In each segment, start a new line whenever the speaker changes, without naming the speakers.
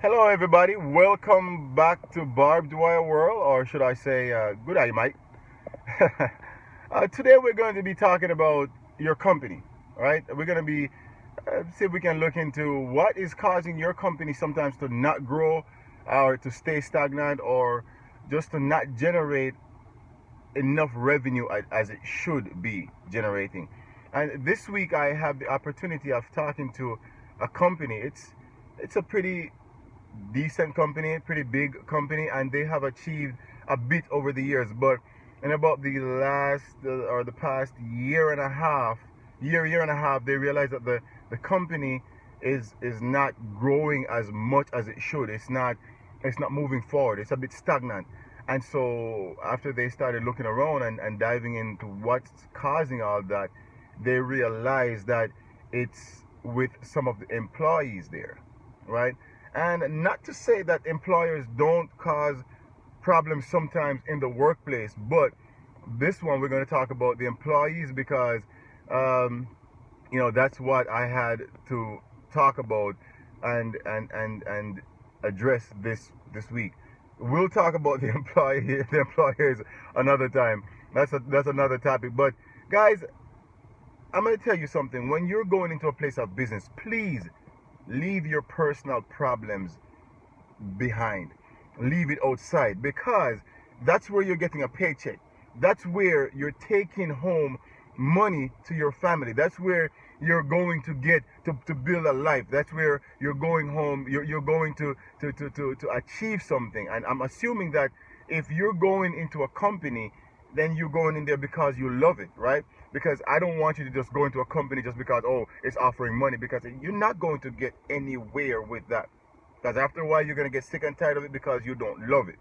Hello, everybody. Welcome back to Barbed Wire World, or should I say, good eye, Mike. Today, we're going to be talking about your company, right? We're going to be see if we can look into what is causing your company sometimes to not grow, or to stay stagnant, or just to not generate enough revenue as it should be generating. And this week, I have the opportunity of talking to a company. It's a pretty decent company, pretty big company, and they have achieved a bit over the years. But in about the past year and a half, they realized that the company is not growing as much as it should. It's not moving forward. It's a bit stagnant. And so after they started looking around and diving into what's causing all that, they realized that it's with some of the employees there, right? And not to say that employers don't cause problems sometimes in the workplace, but this one we're going to talk about the employees because, um, that's what I had to talk about and address this week. We'll talk about the the employers another time. That's another topic. But guys, I'm going to tell you something. When you're going into a place of business, please leave your personal problems behind. Leave it outside because that's where you're getting a paycheck. That's where you're taking home money to your family. That's where you're going to get to build a life. That's where you're going home. You're going to achieve something. And I'm assuming that if you're going into a company, then you're going in there because you love it, right? Because I don't want you to just go into a company just because, oh, it's offering money, because you're not going to get anywhere with that. Because after a while, you're going to get sick and tired of it because you don't love it,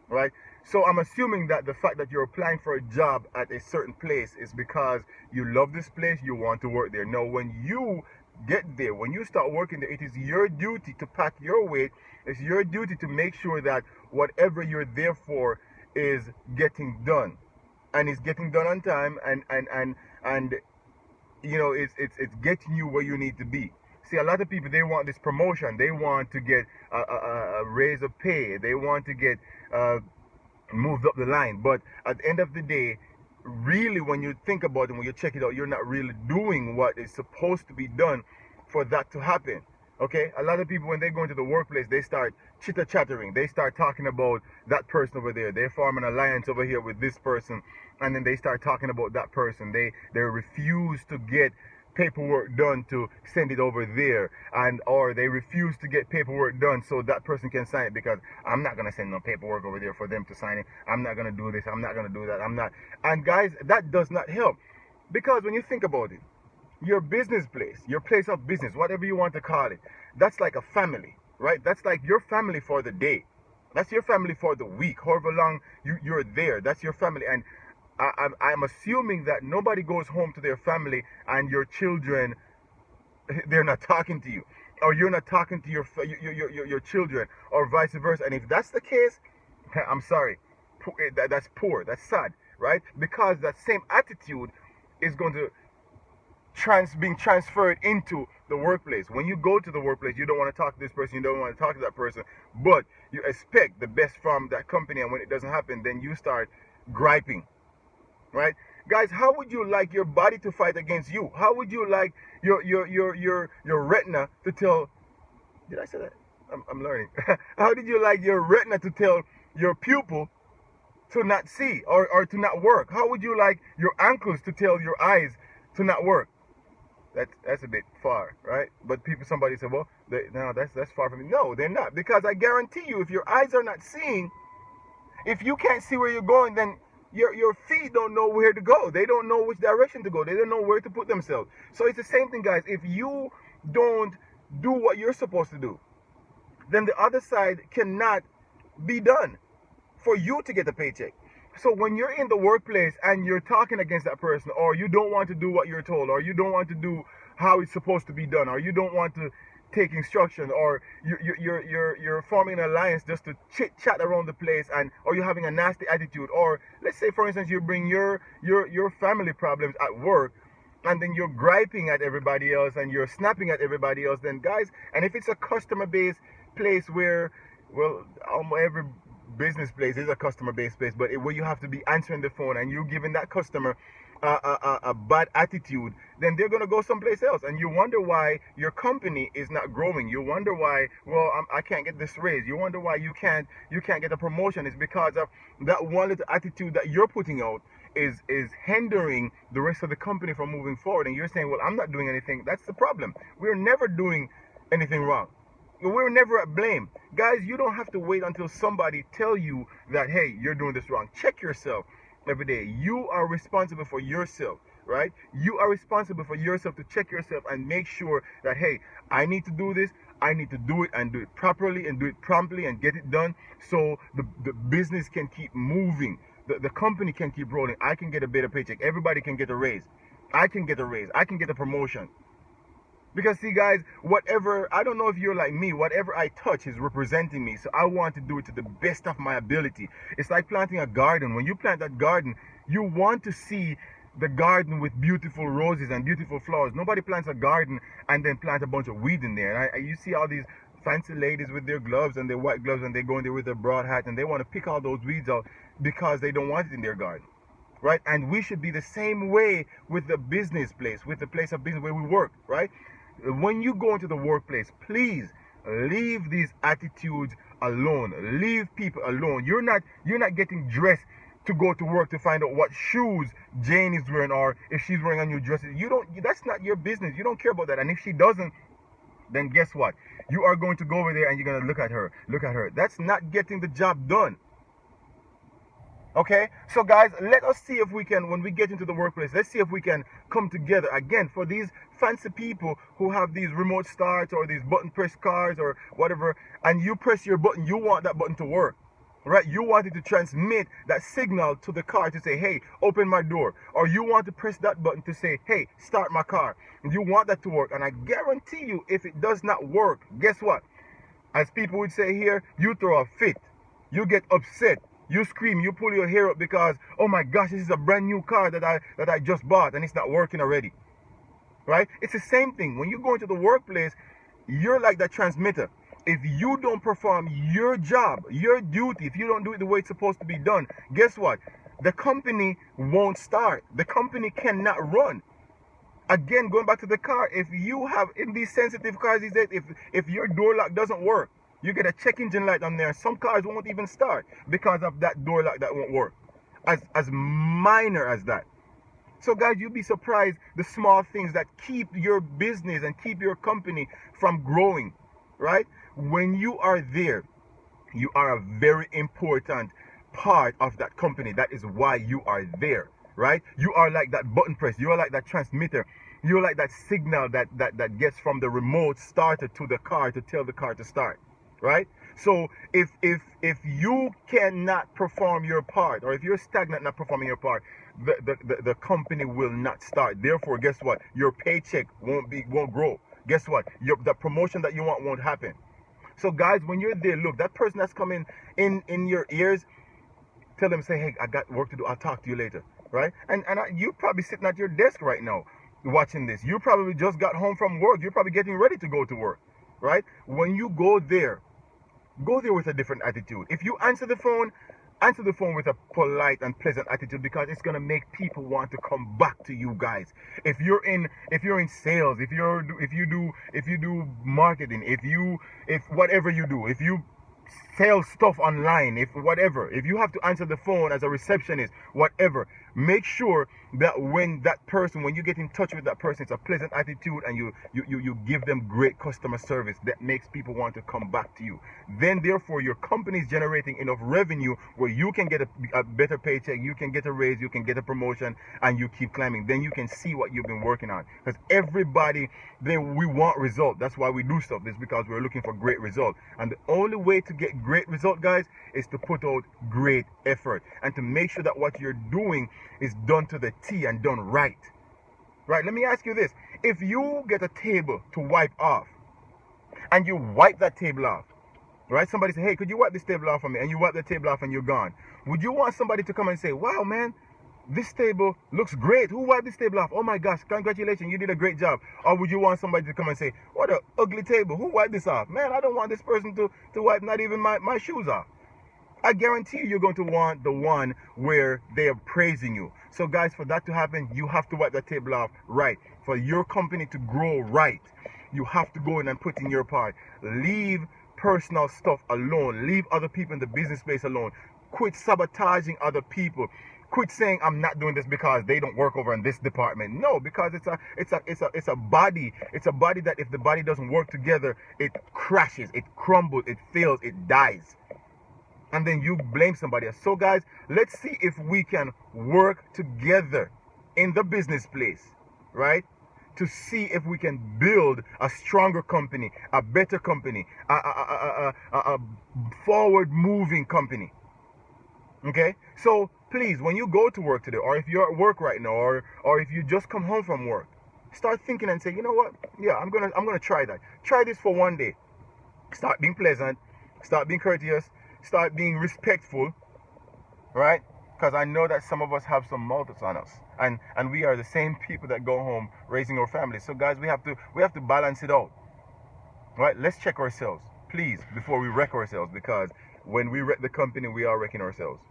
right? So I'm assuming that the fact that you're applying for a job at a certain place is because you love this place, you want to work there. Now, when you get there, when you start working there, it is your duty to pack your weight. It's your duty to make sure that whatever you're there for is getting done, and it's getting done on time, and it's getting you where you need to be. See, a lot of people, they want this promotion, they want to get a raise of pay, they want to get uh, moved up the line. But at the end of the day, really, when you think about it, when you check it out, you're not really doing what is supposed to be done for that to happen. Okay, a lot of people, when they go into the workplace, they start chitter chattering. They start talking about that person over there. They form an alliance over here with this person, and then they start talking about that person. They refuse to get paperwork done to send it over there, and or they refuse to get paperwork done so that person can sign it, because I'm not going to send no paperwork over there for them to sign it. I'm not going to do this, I'm not going to do that, I'm not. And guys, that does not help, because when you think about it, your business place, your place of business, whatever you want to call it, that's like a family, right? That's like your family for the day. That's your family for the week, however long you're there. That's your family. And I'm assuming that nobody goes home to their family and your children, they're not talking to you, or you're not talking to your children, or vice versa. And if that's the case, I'm sorry, that's poor, that's sad, right? Because that same attitude is going to being transferred into the workplace. When you go to the workplace, you don't want to talk to this person, you don't want to talk to that person, but you expect the best from that company, and when it doesn't happen, then you start griping, right? Guys, how would you like your body to fight against you? How would you like your retina to tell? Did I say that? I'm learning. How did you like your retina to tell your pupil to not see, or to not work? How would you like your ankles to tell your eyes to not work? That's a bit far, right? But somebody said, well, no, that's far from me. No, they're not, because I guarantee you, if your eyes are not seeing, if you can't see where you're going, then your feet don't know where to go. They don't know which direction to go. They don't know where to put themselves. So it's the same thing, guys. If you don't do what you're supposed to do, then the other side cannot be done for you to get a paycheck. So when you're in the workplace and you're talking against that person, or you don't want to do what you're told, or you don't want to do how it's supposed to be done, or you don't want to take instruction, or you're forming an alliance just to chit chat around the place, and or you're having a nasty attitude, or let's say, for instance, you bring your family problems at work, and then you're griping at everybody else and you're snapping at everybody else, then guys, and if it's a customer base, place where, well, almost every business place is a customer-based place, but where you have to be answering the phone and you giving that customer a bad attitude, then they're going to go someplace else, and you wonder why your company is not growing. You wonder why, well, I can't get this raise. You wonder why you can't get a promotion. It's because of that one little attitude that you're putting out is hindering the rest of the company from moving forward. And you're saying, well, I'm not doing anything. That's the problem. We're never doing anything wrong. We're never at blame. Guys, you don't have to wait until somebody tell you that, hey, you're doing this wrong. Check yourself every day. You are responsible for yourself, right? You are responsible for yourself to check yourself and make sure that, hey, I need to do this. I need to do it and do it properly and do it promptly and get it done so the business can keep moving. The company can keep rolling. I can get a better paycheck. Everybody can get a raise. I can get a raise. I can get a promotion. Because see, guys, whatever, I don't know if you're like me, whatever I touch is representing me. So I want to do it to the best of my ability. It's like planting a garden. When you plant that garden, you want to see the garden with beautiful roses and beautiful flowers. Nobody plants a garden and then plant a bunch of weed in there. And you see all these fancy ladies with their gloves and their white gloves, and they go in there with their broad hat and they want to pick all those weeds out because they don't want it in their garden. Right? And we should be the same way with the business place, with the place of business where we work, right? When you go into the workplace, please leave these attitudes alone. Leave people alone. You're not getting dressed to go to work to find out what shoes Jane is wearing or if she's wearing a new dress. That's not your business. You don't care about that. And if she doesn't, then guess what? You are going to go over there and you're going to look at her. That's not getting the job done. Okay, so guys, let us see if we can, when we get into the workplace, let's see if we can come together again for these fancy people who have these remote starts or these button press cars or whatever, and you press your button, you want that button to work, right? You want it to transmit that signal to the car to say, hey, open my door, or you want to press that button to say, hey, start my car, and you want that to work. And I guarantee you, if it does not work, guess what? As people would say here, you throw a fit, you get upset. You scream, you pull your hair up because, oh my gosh, this is a brand new car that I just bought and it's not working already. Right? It's the same thing. When you go into the workplace, you're like that transmitter. If you don't perform your job, your duty, if you don't do it the way it's supposed to be done, guess what? The company won't start. The company cannot run. Again, going back to the car, if you have, in these sensitive cars these days, if your door lock doesn't work, you get a check engine light on there. Some cars won't even start because of that door lock that won't work. As minor as that. So guys, you'll be surprised the small things that keep your business and keep your company from growing, right? When you are there, you are a very important part of that company. That is why you are there, right? You are like that button press. You are like that transmitter. You're like that signal that gets from the remote starter to the car to tell the car to start. Right? So if you cannot perform your part, or if you're stagnant not performing your part, the company will not start. Therefore, guess what? Your paycheck won't grow. Guess what? The promotion that you want won't happen. So guys, when you're there, look, that person that's coming in your ears, tell them, say, hey, I got work to do. I'll talk to you later. Right? And you're probably sitting at your desk right now watching this. You probably just got home from work. You're probably getting ready to go to work. Right? When you go there with a different attitude. If you answer the phone with a polite and pleasant attitude, because it's gonna make people want to come back to you guys. If you're in sales, if you do marketing, if whatever you do, if you sell stuff online, if you have to answer the phone as a receptionist, whatever, make sure that when you get in touch with that person, it's a pleasant attitude and you give them great customer service that makes people want to come back to you. Then therefore your company is generating enough revenue where you can get a better paycheck, you can get a raise, you can get a promotion, and you keep climbing. Then you can see what you've been working on. Because everybody, we want result. That's why we do stuff. It's because we're looking for great result. And the only way to get great result, guys, is to put out great effort and to make sure that what you're doing is done to the T and done right. Right? Let me ask you this. If you get a table to wipe off and you wipe that table off, right? Somebody say, hey, could you wipe this table off for me? And you wipe the table off and you're gone. Would you want somebody to come and say, wow, man, this table looks great. Who wiped this table off? Oh my gosh, congratulations, you did a great job. Or would you want somebody to come and say, what a ugly table, who wiped this off? Man, I don't want this person to wipe not even my shoes off. I guarantee you're going to want the one where they are praising you. So guys, for that to happen, you have to wipe that table off right. For your company to grow right, you have to go in and put in your part. Leave personal stuff alone. Leave other people in the business space alone. Quit sabotaging other people. Quit saying I'm not doing this because they don't work over in this department. No, because it's a body. It's a body that if the body doesn't work together, it crashes, it crumbles, it fails, it dies. And then you blame somebody else. So guys, let's see if we can work together in the business place, right? To see if we can build a stronger company, a better company, a forward moving company. Okay, so please, when you go to work today, or if you're at work right now, or if you just come home from work, start thinking and say, you know what? Yeah, I'm gonna try that. Try this for one day. Start being pleasant. Start being courteous. Start being respectful. Right? Because I know that some of us have some motives on us, and we are the same people that go home raising our families. So guys, we have to balance it out. Right? Let's check ourselves, please, before we wreck ourselves. Because when we wreck the company, we are wrecking ourselves.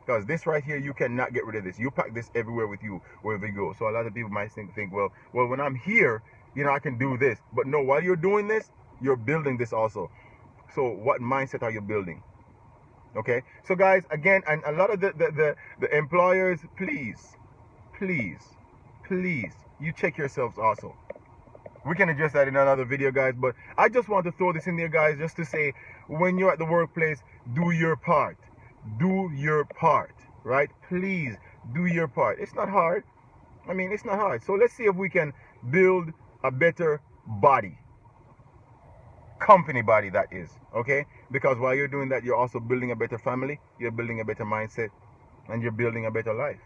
Because this right here, you cannot get rid of this. You pack this everywhere with you, wherever you go. So a lot of people might think, well, when I'm here, I can do this. But no, while you're doing this, you're building this also. So what mindset are you building? Okay? So guys, again, and a lot of the employers, please, you check yourselves also. We can address that in another video, guys. But I just want to throw this in there, guys, just to say, when you're at the workplace, do your part. Do your part, right? Please do your part. It's not hard. I mean, it's not hard. So let's see if we can build a better body. Company body, that is. Okay? Because while you're doing that, you're also building a better family. You're building a better mindset. And you're building a better life.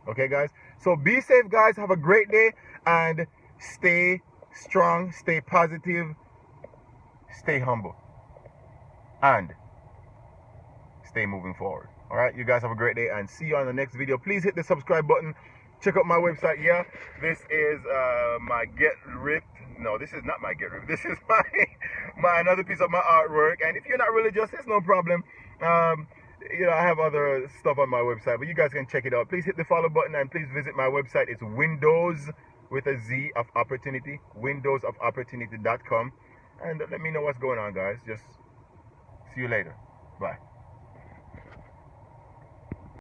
Okay, guys? So be safe, guys. Have a great day. And stay strong. Stay positive. Stay humble. And stay moving forward. All right, you guys have a great day, and see you on the next video. Please hit the subscribe button. Check out my website. Yeah, this is my Get Ripped. No, this is not my Get Ripped. This is my another piece of my artwork. And if you're not religious, it's no problem. I have other stuff on my website, but you guys can check it out. Please hit the follow button, and please visit my website. It's Windows with a Z of Opportunity, windowsofopportunity.com, and let me know what's going on, guys. Just see you later. Bye.